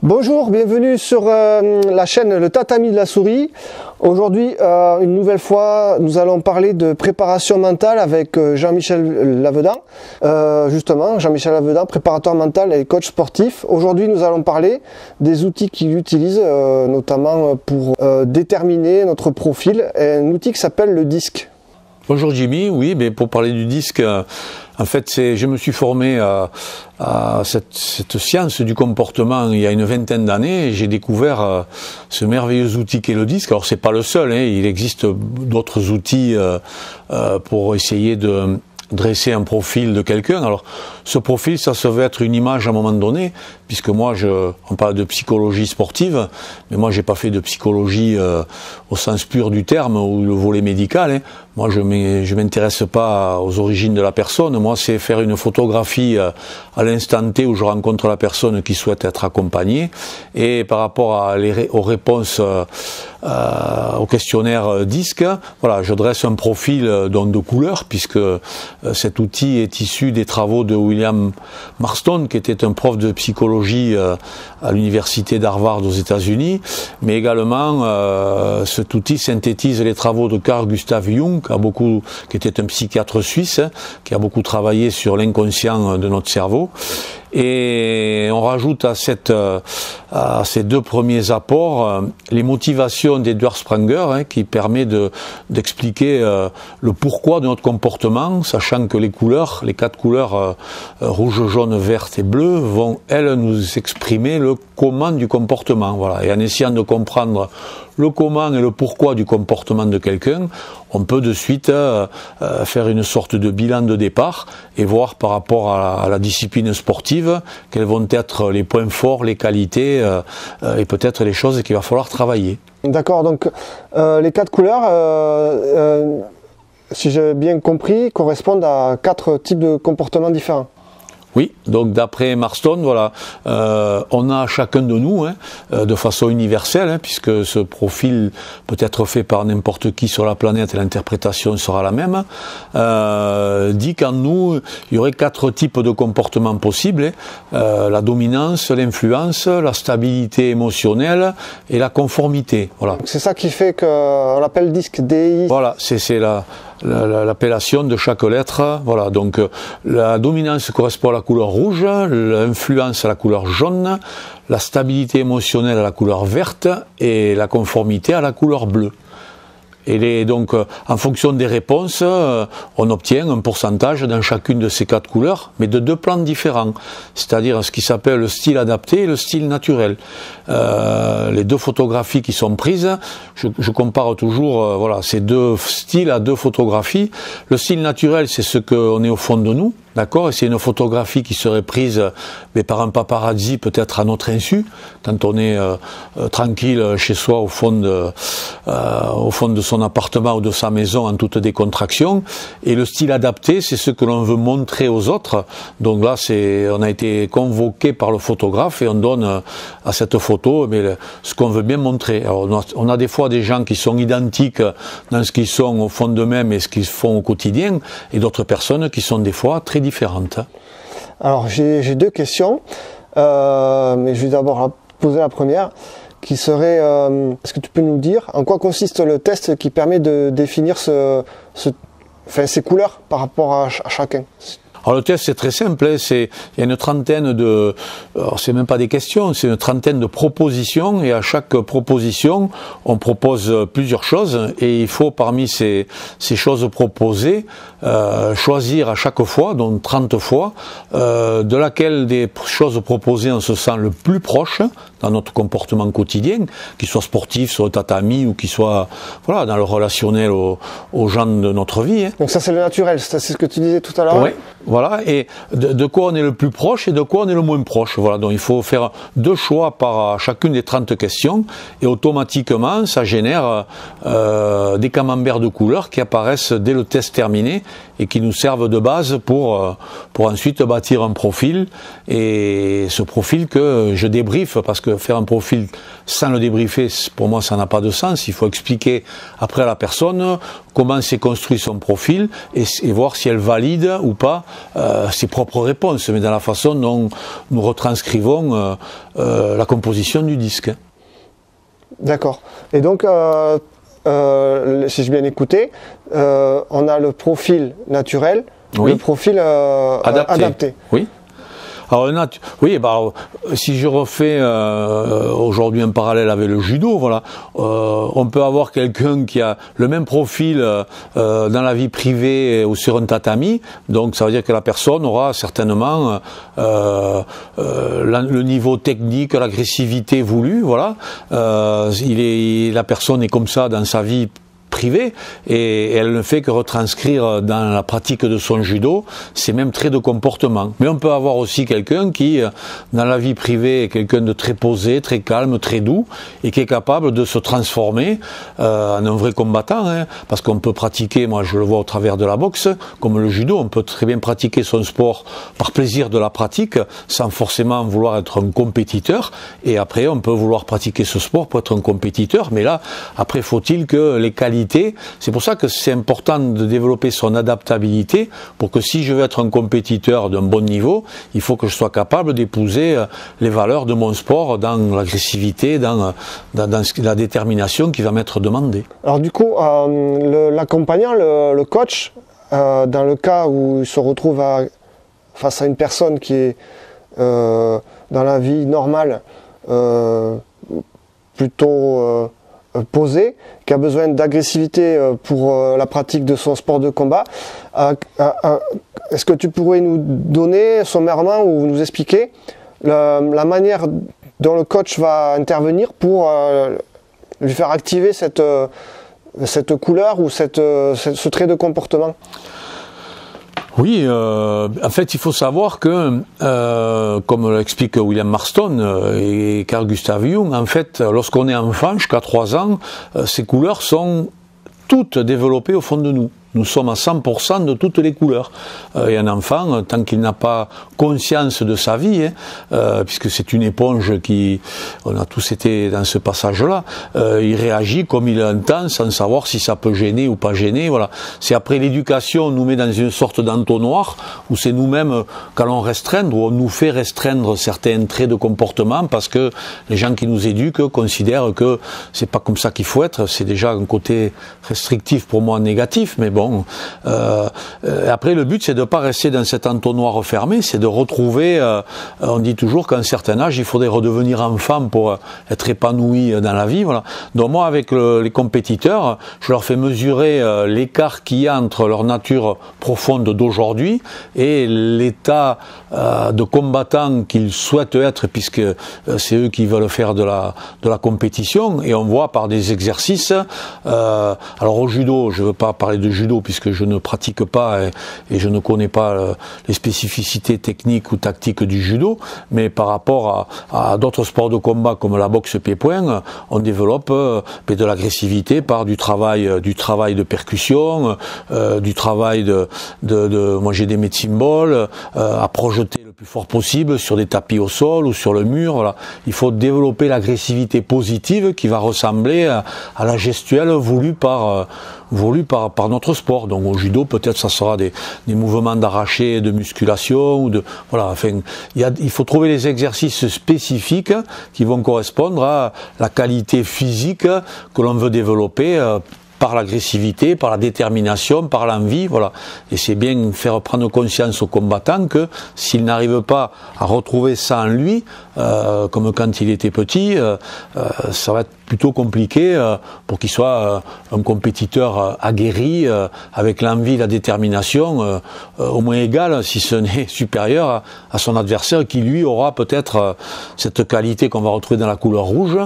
Bonjour, bienvenue sur la chaîne Le Tatami de la Souris. Aujourd'hui, une nouvelle fois, nous allons parler de préparation mentale avec Jean-Michel Lavedan. Justement, Jean-Michel Lavedan, préparateur mental et coach sportif. Aujourd'hui, nous allons parler des outils qu'il utilise, notamment pour déterminer notre profil. Un outil qui s'appelle le DISC. Bonjour Jimmy, oui, mais pour parler du DISC, en fait, je me suis formé à cette science du comportement il y a une vingtaine d'années et j'ai découvert ce merveilleux outil qu'est le DISC. Alors c'est pas le seul, hein, il existe d'autres outils pour essayer de dresser un profil de quelqu'un. Alors ce profil, ça se veut être une image à un moment donné, puisque moi on parle de psychologie sportive, mais moi j'ai pas fait de psychologie au sens pur du terme ou le volet médical, hein. Moi je m'intéresse pas aux origines de la personne, moi c'est faire une photographie à l'instant T où je rencontre la personne qui souhaite être accompagnée, et par rapport aux réponses au questionnaire DISC, voilà, je dresse un profil donc de couleur, puisque cet outil est issu des travaux de William Marston, qui était un prof de psychologie à l'université d'Harvard aux États-Unis, mais également cet outil synthétise les travaux de Carl Gustav Jung, qui était un psychiatre suisse, qui a beaucoup travaillé sur l'inconscient de notre cerveau. Et on rajoute à ces deux premiers apports les motivations d'Edward Spranger, hein, qui permet d'expliquer le pourquoi de notre comportement, sachant que les couleurs, les 4 couleurs rouge, jaune, verte et bleu, vont elles nous exprimer le comment du comportement. Voilà. Et en essayant de comprendre le comment et le pourquoi du comportement de quelqu'un, on peut de suite faire une sorte de bilan de départ et voir par rapport à la discipline sportive quels vont être les points forts, les qualités et peut-être les choses qu'il va falloir travailler. D'accord, donc les 4 couleurs, si j'ai bien compris, correspondent à 4 types de comportements différents. Oui, donc d'après Marston, voilà, on a chacun de nous, hein, de façon universelle, hein, puisque ce profil peut être fait par n'importe qui sur la planète et l'interprétation sera la même, dit qu'en nous, il y aurait 4 types de comportements possibles, hein, la dominance, l'influence, la stabilité émotionnelle et la conformité. Voilà. C'est ça qui fait qu'on l'appelle DISC, DI. Voilà, c'est l'appellation de chaque lettre. Voilà, donc la dominance correspond à la couleur rouge, l'influence à la couleur jaune, la stabilité émotionnelle à la couleur verte et la conformité à la couleur bleue. Et donc, en fonction des réponses, on obtient un pourcentage dans chacune de ces 4 couleurs, mais de 2 plans différents, c'est-à-dire ce qui s'appelle le style adapté et le style naturel. Les 2 photographies qui sont prises, je compare toujours voilà, ces 2 styles à 2 photographies. Le style naturel, c'est ce qu'on est au fond de nous. D'accord, et c'est une photographie qui serait prise mais par un paparazzi peut-être à notre insu, quand on est tranquille chez soi au fond de son appartement ou de sa maison en toute décontraction. Et le style adapté, c'est ce que l'on veut montrer aux autres. Donc là, on a été convoqué par le photographe et on donne à cette photo ce qu'on veut bien montrer. Alors on a des fois des gens qui sont identiques dans ce qu'ils sont au fond d'eux-mêmes et ce qu'ils font au quotidien, et d'autres personnes qui sont des fois très différentes. Alors j'ai 2 questions, mais je vais d'abord poser la première, qui serait, est-ce que tu peux nous dire en quoi consiste le test qui permet de définir ces couleurs par rapport à chacun? Alors le test c'est très simple, hein, il y a une trentaine alors c'est même pas des questions, c'est une trentaine de propositions, et à chaque proposition on propose plusieurs choses, et il faut parmi ces choses proposées choisir à chaque fois, donc 30 fois, de laquelle des choses proposées on se sent le plus proche dans notre comportement quotidien, qu'il soit sportif, sur le tatami, ou qu'il soit voilà, dans le relationnel aux gens de notre vie. Hein. Donc ça c'est le naturel, c'est ce que tu disais tout à l'heure. Oui. Voilà, et de quoi on est le plus proche et de quoi on est le moins proche. Voilà, donc il faut faire 2 choix par chacune des 30 questions, et automatiquement ça génère des camemberts de couleurs qui apparaissent dès le test terminé et qui nous servent de base pour ensuite bâtir un profil, et ce profil que je débriefe, parce que faire un profil sans le débriefer, pour moi, ça n'a pas de sens. Il faut expliquer après à la personne comment s'est construit son profil et voir si elle valide ou pas ses propres réponses, mais dans la façon dont nous retranscrivons la composition du disque. D'accord. Et donc, si j'ai bien écouté, on a le profil naturel, oui. Le profil adapté. Oui. Alors, si je refais aujourd'hui un parallèle avec le judo, voilà, on peut avoir quelqu'un qui a le même profil dans la vie privée ou sur un tatami, donc ça veut dire que la personne aura certainement le niveau technique, l'agressivité voulue, voilà. La personne est comme ça dans sa vie privée et elle ne fait que retranscrire dans la pratique de son judo ces mêmes traits de comportement. Mais on peut avoir aussi quelqu'un qui, dans la vie privée, est quelqu'un de très posé, très calme, très doux et qui est capable de se transformer en un vrai combattant, hein, parce qu'on peut pratiquer, moi je le vois au travers de la boxe, comme le judo, on peut très bien pratiquer son sport par plaisir de la pratique sans forcément vouloir être un compétiteur, et après on peut vouloir pratiquer ce sport pour être un compétiteur, mais là, après faut-il que les qualités, c'est pour ça que c'est important de développer son adaptabilité pour que si je veux être un compétiteur d'un bon niveau, il faut que je sois capable d'épouser les valeurs de mon sport dans l'agressivité, dans la détermination qui va m'être demandée. Alors du coup, l'accompagnant, le coach, dans le cas où il se retrouve face à une personne qui est dans la vie normale plutôt posé, qui a besoin d'agressivité pour la pratique de son sport de combat. Est-ce que tu pourrais nous donner sommairement ou nous expliquer la manière dont le coach va intervenir pour lui faire activer cette couleur ou ce trait de comportement? Oui, en fait, il faut savoir que, comme l'explique William Marston et Carl Gustav Jung, en fait, lorsqu'on est enfant, jusqu'à 3 ans, ces couleurs sont toutes développées au fond de nous. Nous sommes à 100% de toutes les couleurs. Et un enfant, tant qu'il n'a pas conscience de sa vie, puisque c'est une éponge on a tous été dans ce passage-là, il réagit comme il entend sans savoir si ça peut gêner ou pas gêner. Voilà. C'est après l'éducation, on nous met dans une sorte d'entonnoir où c'est nous-mêmes qu'allons restreindre, où on nous fait restreindre certains traits de comportement parce que les gens qui nous éduquent considèrent que c'est pas comme ça qu'il faut être. C'est déjà un côté restrictif pour moi négatif, mais bon. Après, le but, c'est de ne pas rester dans cet entonnoir fermé, c'est de retrouver, on dit toujours qu'à un certain âge, il faudrait redevenir enfant pour être épanoui dans la vie. Voilà. Donc moi, avec les compétiteurs, je leur fais mesurer l'écart qu'il y a entre leur nature profonde d'aujourd'hui et l'état de combattant qu'ils souhaitent être, puisque c'est eux qui veulent faire de la compétition. Et on voit par des exercices, alors au judo, je ne veux pas parler de judo, puisque je ne pratique pas et je ne connais pas les spécificités techniques ou tactiques du judo, mais par rapport à d'autres sports de combat comme la boxe pied-point, on développe de l'agressivité par du travail de percussion, du travail moi j'ai des symboles à projeter le plus fort possible sur des tapis au sol ou sur le mur. Voilà. Il faut développer l'agressivité positive qui va ressembler à la gestuelle voulue par notre sport. Donc au judo, peut-être ça sera des mouvements d'arraché, de musculation, ou voilà. Enfin, il faut trouver les exercices spécifiques qui vont correspondre à la qualité physique que l'on veut développer par l'agressivité, par la détermination, par l'envie, voilà. Et c'est bien faire prendre conscience aux combattants que s'il n'arrive pas à retrouver ça en lui, comme quand il était petit, ça va être plutôt compliqué pour qu'il soit un compétiteur aguerri, avec l'envie, la détermination, au moins égale, si ce n'est supérieur à son adversaire, qui lui aura peut-être cette qualité qu'on va retrouver dans la couleur rouge,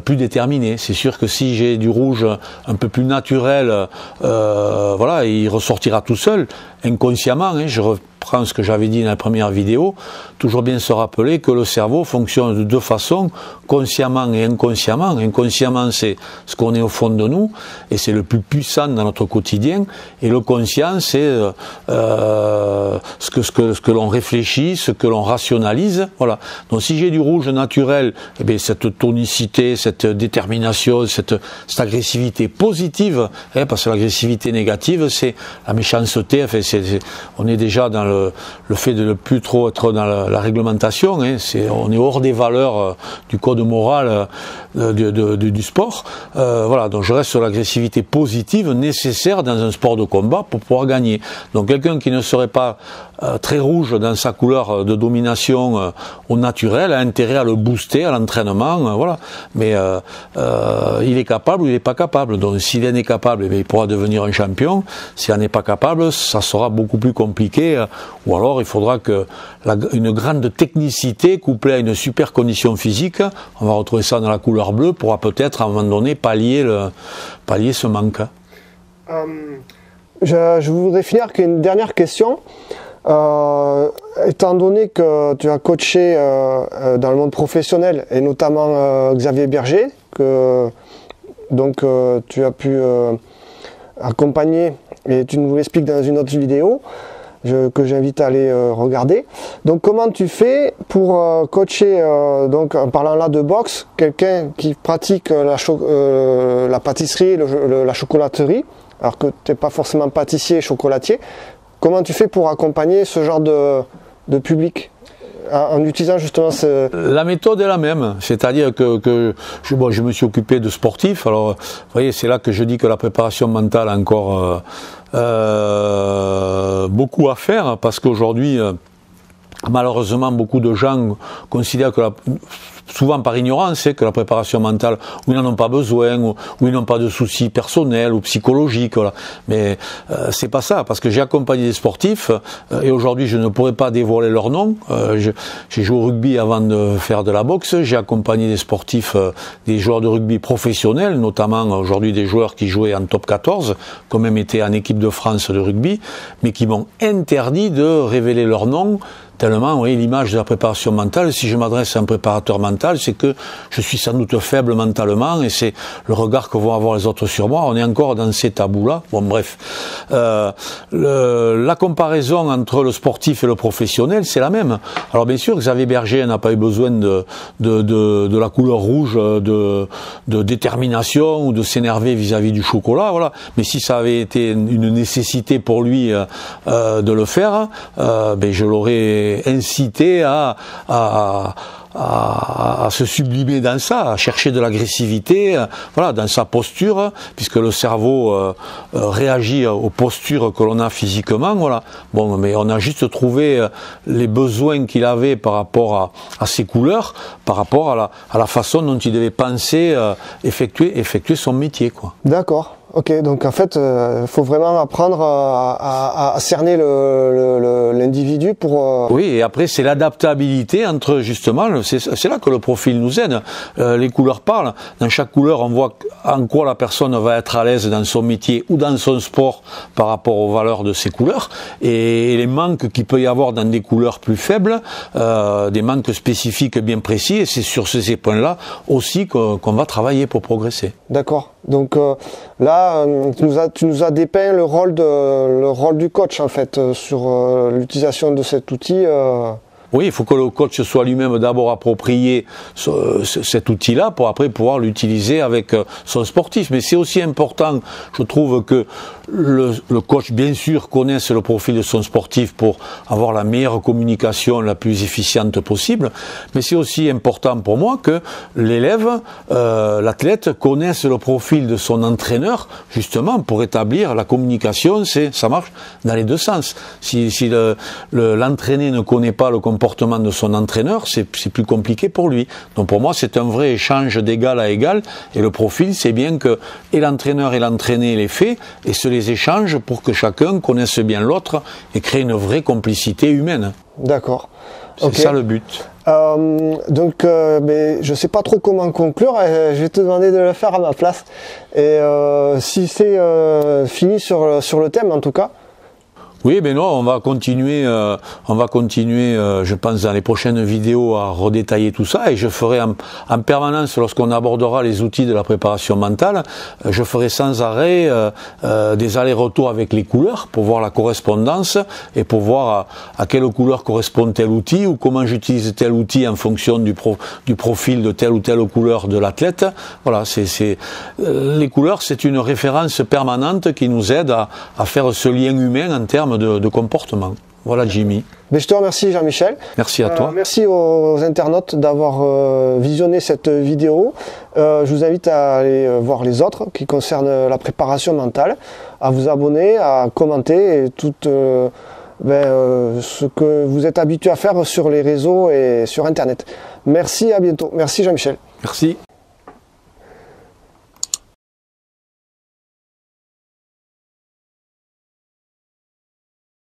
plus déterminée. C'est sûr que si j'ai du rouge un peu plus naturel, voilà, il ressortira tout seul, inconsciemment, hein, je reprends ce que j'avais dit dans la première vidéo, toujours bien se rappeler que le cerveau fonctionne de deux façons, consciemment et inconsciemment. Inconsciemment, c'est ce qu'on est au fond de nous, et c'est le plus puissant dans notre quotidien, et le conscient, c'est ce que l'on réfléchit, ce que l'on rationalise. Voilà. Donc si j'ai du rouge naturel, eh bien, cette tonicité, cette détermination, cette agressivité positive, parce que l'agressivité négative, c'est la méchanceté. Enfin, on est déjà dans le fait de ne plus trop être dans la réglementation. On est hors des valeurs du code moral du sport. Voilà. Donc je reste sur l'agressivité positive nécessaire dans un sport de combat pour pouvoir gagner. Donc quelqu'un qui ne serait pas très rouge dans sa couleur de domination au naturel a intérêt à le booster à l'entraînement, voilà. Mais il est capable ou il n'est pas capable. Donc s'il en est capable, il pourra devenir un champion. S'il n'en est pas capable, ça sera beaucoup plus compliqué. Ou alors il faudra une grande technicité couplée à une super condition physique. On va retrouver ça dans la couleur bleue, pourra peut-être à un moment donné pallier ce manque. Je voudrais finir avec une dernière question. Étant donné que tu as coaché dans le monde professionnel et notamment Xavier Berger, tu as pu accompagner, et tu nous l'expliques dans une autre vidéo que j'invite à aller regarder. Donc comment tu fais pour coacher, donc en parlant là de boxe, quelqu'un qui pratique la pâtisserie, la chocolaterie, alors que tu n'es pas forcément pâtissier et chocolatier? Comment tu fais pour accompagner ce genre de public en utilisant justement La méthode est la même, c'est-à-dire que je me suis occupé de sportifs. Alors, vous voyez, c'est là que je dis que la préparation mentale a encore beaucoup à faire, parce qu'aujourd'hui, malheureusement, beaucoup de gens considèrent que souvent par ignorance, que la préparation mentale, où ils n'en ont pas besoin, où ils n'ont pas de soucis personnels ou psychologiques, voilà. Mais c'est pas ça, parce que j'ai accompagné des sportifs, et aujourd'hui je ne pourrais pas dévoiler leur nom. J'ai joué au rugby avant de faire de la boxe, j'ai accompagné des sportifs, des joueurs de rugby professionnels, notamment aujourd'hui des joueurs qui jouaient en top 14, qui ont même été en équipe de France de rugby, mais qui m'ont interdit de révéler leur nom, tellement, oui, l'image de la préparation mentale, si je m'adresse à un préparateur mental, c'est que je suis sans doute faible mentalement, et c'est le regard que vont avoir les autres sur moi. On est encore dans ces tabous-là. Bon, bref. La comparaison entre le sportif et le professionnel, c'est la même. Alors, bien sûr, Xavier Berger n'a pas eu besoin de la couleur rouge, de détermination ou de s'énerver vis-à-vis du chocolat, voilà. Mais si ça avait été une nécessité pour lui de le faire, je l'aurais incité à se sublimer dans ça, à chercher de l'agressivité, voilà, dans sa posture, puisque le cerveau réagit aux postures que l'on a physiquement, voilà. Bon, mais on a juste trouvé les besoins qu'il avait par rapport à ses couleurs, par rapport à la façon dont il devait penser, effectuer son métier, quoi. D'accord. Ok, donc en fait, faut vraiment apprendre à cerner l'individu pour... Oui, et après c'est l'adaptabilité entre, justement, c'est là que le profil nous aide. Les couleurs parlent. Dans chaque couleur, on voit en quoi la personne va être à l'aise dans son métier ou dans son sport par rapport aux valeurs de ses couleurs, et les manques qu'il peut y avoir dans des couleurs plus faibles, des manques spécifiques bien précis, et c'est sur ces points-là aussi qu'on va travailler pour progresser. D'accord. Donc là, tu nous as dépeint le rôle du coach en fait sur l'utilisation de cet outil. Oui, il faut que le coach soit lui-même d'abord approprié cet outil-là pour après pouvoir l'utiliser avec son sportif. Mais c'est aussi important, je trouve, que le coach, bien sûr, connaisse le profil de son sportif pour avoir la meilleure communication la plus efficiente possible. Mais c'est aussi important pour moi que l'élève, l'athlète, connaisse le profil de son entraîneur, justement, pour établir la communication. Ça marche dans les deux sens. Si l'entraîné ne connaît pas le comportement de son entraîneur, c'est plus compliqué pour lui. Donc pour moi, c'est un vrai échange d'égal à égal, et le profil, c'est bien que et l'entraîneur et l'entraîné les fait, et se les échange pour que chacun connaisse bien l'autre et crée une vraie complicité humaine. D'accord. C'est ça le but. Mais je sais pas trop comment conclure, je vais te demander de le faire à ma place. Et si c'est fini sur le thème en tout cas. Oui, mais non, on va continuer, je pense, dans les prochaines vidéos à redétailler tout ça, et je ferai en permanence, lorsqu'on abordera les outils de la préparation mentale, je ferai sans arrêt des allers-retours avec les couleurs pour voir la correspondance et pour voir à quelle couleur correspond tel outil ou comment j'utilise tel outil en fonction du profil de telle ou telle couleur de l'athlète. Voilà, les couleurs, c'est une référence permanente qui nous aide à faire ce lien humain en termes de comportement. Voilà, Jimmy. Mais je te remercie, Jean-Michel. Merci à toi. Merci aux internautes d'avoir visionné cette vidéo. Je vous invite à aller voir les autres qui concernent la préparation mentale, à vous abonner, à commenter et tout ce que vous êtes habitué à faire sur les réseaux et sur Internet. Merci, à bientôt. Merci, Jean-Michel. Merci.